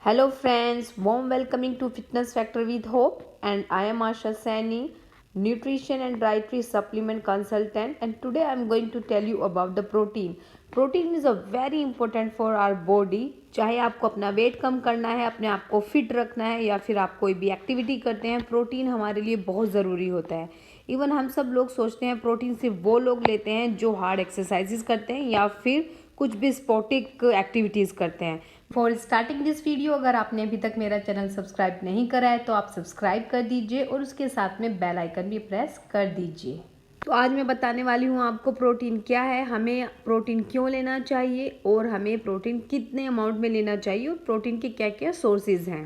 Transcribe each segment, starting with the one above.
Hello friends, warm welcoming to Fitness Factor with Hope, and I am Asha Saini, nutrition and dietary supplement consultant, and today I am going to tell you about the protein. Protein is a very important for our body. चाहे आपको अपना wait कम करना है, अपने आप को fit रखना है या फिर आप कोई भी एक्टिविटी करते हैं, प्रोटीन हमारे लिए बहुत ज़रूरी होता है। इवन हम सब लोग सोचते हैं प्रोटीन सिर्फ वो लोग लेते हैं जो हार्ड एक्सरसाइजेस करते हैं या फिर कुछ भी स्पोर्टिक एक्टिविटीज़ करते हैं। फॉर स्टार्टिंग दिस वीडियो, अगर आपने अभी तक मेरा चैनल सब्सक्राइब नहीं करा है तो आप सब्सक्राइब कर दीजिए और उसके साथ में बेल आइकन भी प्रेस कर दीजिए। तो आज मैं बताने वाली हूँ आपको प्रोटीन क्या है, हमें प्रोटीन क्यों लेना चाहिए और हमें प्रोटीन कितने अमाउंट में लेना चाहिए और प्रोटीन के क्या क्या सोर्सेज हैं।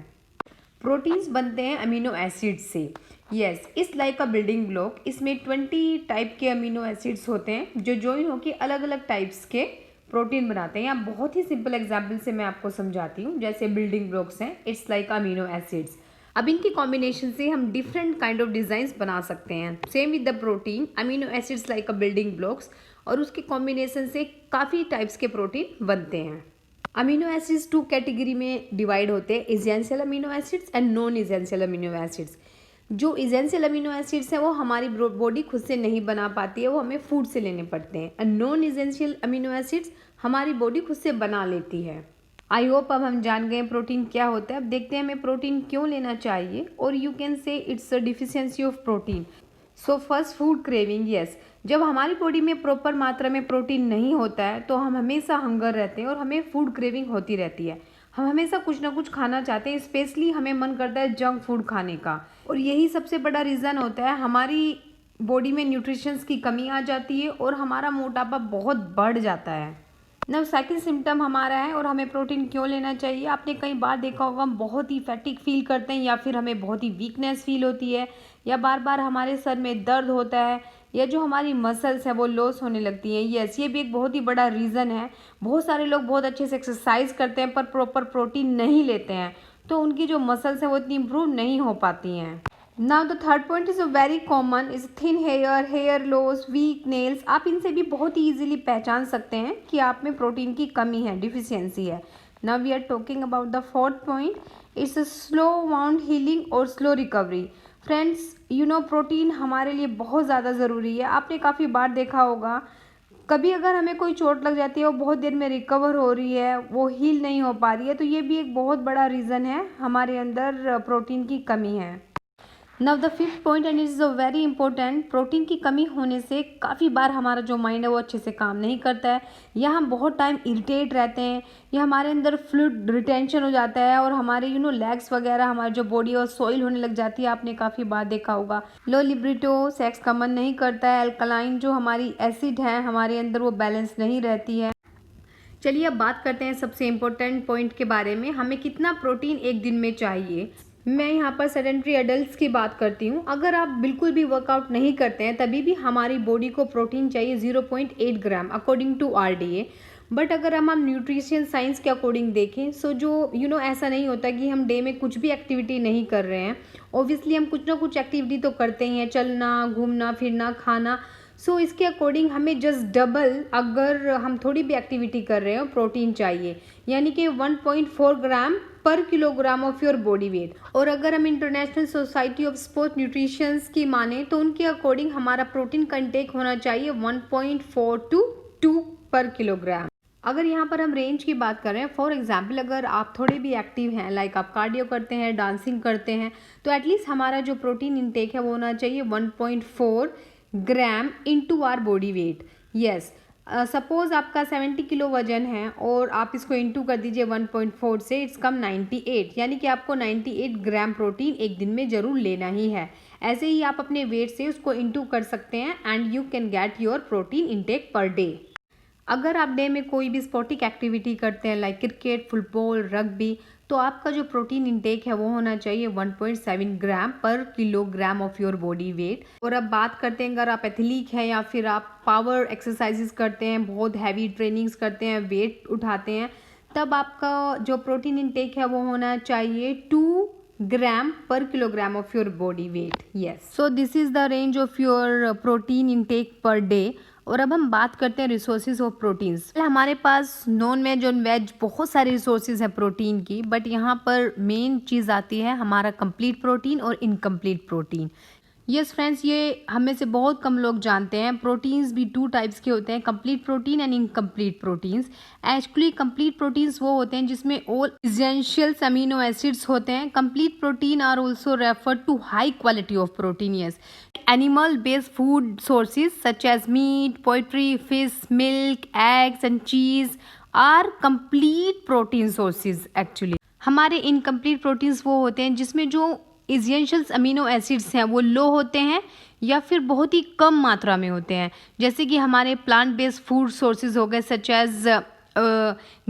प्रोटीन्स बनते हैं अमीनो एसिड से। यस, इस लाइक अ बिल्डिंग ब्लॉक। इसमें 20 टाइप के अमीनो एसिड्स होते हैं जो ज्वाइन होकर अलग अलग टाइप्स के प्रोटीन बनाते हैं। या बहुत ही सिंपल एग्जाम्पल से मैं आपको समझाती हूँ। जैसे बिल्डिंग ब्लॉक्स हैं, इट्स लाइक अमीनो एसिड्स। अब इनकी कॉम्बिनेशन से हम डिफरेंट काइंड ऑफ डिज़ाइंस बना सकते हैं। Same with the protein, amino acids like a building blocks, और उसके कॉम्बिनेशन से काफ़ी टाइप्स के प्रोटीन बनते हैं। अमीनो एसिड्स 2 कैटेगरी में डिवाइड होते हैं, essential amino acids and non essential amino acids. जो इसेंशियल अमीनो एसिड्स हैं वो हमारी बॉडी खुद से नहीं बना पाती है, वो हमें फूड से लेने पड़ते हैं। And non essential amino acids हमारी बॉडी खुद से बना लेती है। आई होप अब हम जान गए प्रोटीन क्या होता है। अब देखते हैं हमें प्रोटीन क्यों लेना चाहिए, और you can say it's a deficiency of protein. So first, food craving. Yes, जब हमारी बॉडी में प्रॉपर मात्रा में प्रोटीन नहीं होता है तो हम हमेशा हंगर रहते हैं और हमें फूड क्रेविंग होती रहती है। हम हमेशा कुछ ना कुछ खाना चाहते हैं, स्पेशली हमें मन करता है जंक फूड खाने का। और यही सबसे बड़ा रीज़न होता है, हमारी बॉडी में न्यूट्रिशंस की कमी आ जाती है और हमारा मोटापा बहुत बढ़ जाता है। नव सेकंड सिम्टम हमारा है और हमें प्रोटीन क्यों लेना चाहिए। आपने कई बार देखा होगा हम बहुत ही फैटिक फील करते हैं, या फिर हमें बहुत ही वीकनेस फील होती है, या बार बार हमारे सर में दर्द होता है, या जो हमारी मसल्स है वो लॉस होने लगती हैं। यस, ये भी एक बहुत ही बड़ा रीज़न है। बहुत सारे लोग बहुत अच्छे से एक्सरसाइज करते हैं पर प्रॉपर प्रोटीन नहीं लेते हैं, तो उनकी जो मसल्स हैं वो इतनी इम्प्रूव नहीं हो पाती हैं। Now the third point is very common, is thin hair, hair loss, weak nails. आप इनसे भी बहुत ही ईजिली पहचान सकते हैं कि आप में प्रोटीन की कमी है, डिफिशियंसी है। Now we are talking about the fourth point, it's a slow wound healing और slow recovery. Friends, you know protein हमारे लिए बहुत ज़्यादा ज़रूरी है। आपने काफ़ी बार देखा होगा, कभी अगर हमें कोई चोट लग जाती है वो बहुत देर में रिकवर हो रही है, वो हील नहीं हो पा रही है, तो ये भी एक बहुत बड़ा रीज़न है हमारे अंदर प्रोटीन की कमी है। Now the fifth point, and is a very important, protein की कमी होने से काफ़ी बार हमारा जो माइंड है वो अच्छे से काम नहीं करता है, या हम बहुत टाइम इरिटेट रहते हैं, या हमारे अंदर फ्लूइड रिटेंशन हो जाता है, और हमारे लेग्स वगैरह, हमारी जो बॉडी है वो सॉइल होने लग जाती है। आपने काफ़ी बार देखा होगा। लो लिब्रिटो, सेक्स का मन नहीं करता है, अल्कलाइन जो हमारी एसिड है हमारे अंदर वो बैलेंस नहीं रहती है। चलिए अब बात करते हैं सबसे इम्पोर्टेंट पॉइंट के बारे में, हमें कितना प्रोटीन एक दिन में चाहिए। मैं यहाँ पर सेडेंट्री एडल्ट्स की बात करती हूँ। अगर आप बिल्कुल भी वर्कआउट नहीं करते हैं तभी भी हमारी बॉडी को प्रोटीन चाहिए 0.8 ग्राम अकॉर्डिंग टू RDA। बट अगर हम न्यूट्रिशन साइंस के अकॉर्डिंग देखें, सो जो ऐसा नहीं होता कि हम डे में कुछ भी एक्टिविटी नहीं कर रहे हैं। ऑब्वियसली हम कुछ ना कुछ एक्टिविटी तो करते ही हैं, चलना, घूमना फिरना, खाना। सो इसके अकॉर्डिंग हमें जस्ट डबल, अगर हम थोड़ी भी एक्टिविटी कर रहे हो, प्रोटीन चाहिए, यानी कि 1.4 ग्राम पर kilogram of your body weight. और अगर हम international society of sport nutritions की माने तो उनके अकॉर्डिंग हमारा प्रोटीन कंटेक होना चाहिए 1.4 to 2 पर किलोग्राम। अगर यहाँ पर हम रेंज की बात करें, फॉर एग्जाम्पल अगर आप थोड़े भी एक्टिव हैं, लाइक आप कार्डियो करते हैं, डांसिंग करते हैं, तो एटलीस्ट हमारा जो प्रोटीन इंटेक है वो होना चाहिए 1.4 gram into our body weight. Yes, suppose आपका 70 किलो वजन है और आप इसको इंटू कर दीजिए 1.4 से, इट्स कम 98, यानी कि आपको 98 ग्राम प्रोटीन एक दिन में ज़रूर लेना ही है। ऐसे ही आप अपने वेट से उसको इंटू कर सकते हैं and you can get your protein intake per day. अगर आप डे में कोई भी स्पोर्टिक एक्टिविटी करते हैं लाइक क्रिकेट, फुटबॉल, रग्बी, तो आपका जो प्रोटीन इंटेक है वो होना चाहिए 1.7 ग्राम पर kilogram of your body weight. और अब बात करते हैं, अगर आप एथलीट हैं या फिर आप पावर एक्सरसाइजेस करते हैं, बहुत हैवी ट्रेनिंग्स करते हैं, वेट उठाते हैं, तब आपका जो प्रोटीन इंटेक है वो होना चाहिए 2 ग्राम पर kilogram of your body weight. Yes, so this is the range of your protein intake per day. और अब हम बात करते हैं रिसोर्सेज ऑफ प्रोटीन्स। हमारे पास नॉन वेज और वेज बहुत सारे रिसोर्सेज हैं प्रोटीन की, बट यहाँ पर मेन चीज़ आती है हमारा कंप्लीट प्रोटीन और इनकम्प्लीट प्रोटीन। यस फ्रेंड्स, ये हमें से बहुत कम लोग जानते हैं। प्रोटीन्स भी 2 टाइप्स के होते हैं, complete protein and incomplete proteins. Actually complete proteins वो होते हैं जिसमें ऑल एसेंशियल अमीनो एसिड्स होते हैं। Complete protein are also refer to high quality of protein. Yes, animal based food sources such as meat, poultry, fish, milk, eggs and cheese are complete protein sources. Actually हमारे incomplete proteins वो होते हैं जिसमें जो essential amino acids हैं वो लो होते हैं या फिर बहुत ही कम मात्रा में होते हैं। जैसे कि हमारे प्लांट बेस्ड फूड सोर्सेज हो गए such as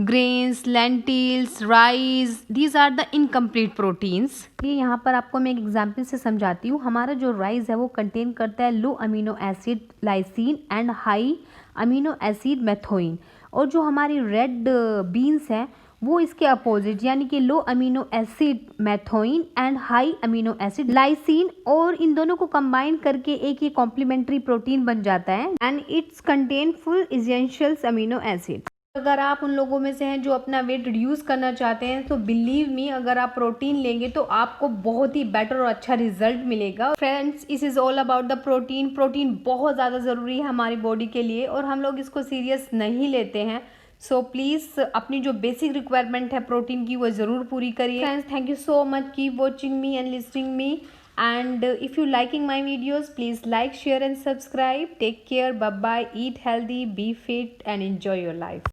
grains, lentils, rice, these are the incomplete proteins. ये यहाँ पर आपको मैं एक एग्जांपल से समझाती हूँ। हमारा जो राइस है वो कंटेन करता है low amino acid lysine and high amino acid methionine, और जो हमारी रेड बीन्स हैं वो इसके अपोजिट यानी कि low amino acid methionine and high amino acid lysine, और इन दोनों को कंबाइन करके एक ये कॉम्प्लीमेंट्री प्रोटीन बन जाता है and it's contain full essential amino acid. अगर आप उन लोगों में से हैं जो अपना वेट रिड्यूस करना चाहते हैं तो बिलीव मी, अगर आप प्रोटीन लेंगे तो आपको बहुत ही बेटर और अच्छा रिजल्ट मिलेगा। फ्रेंड्स, इस is all about the protein. Protein बहुत ज़्यादा ज़रूरी है हमारी बॉडी के लिए और हम लोग इसको सीरियस नहीं लेते हैं। सो प्लीज़ अपनी जो बेसिक रिक्वायरमेंट है प्रोटीन की वो ज़रूर पूरी करिए। Friends, thank you so much, keep watching me and listening me, and if you liking my videos, please like, share and subscribe. Take care, bye bye, eat healthy, be fit and enjoy your life.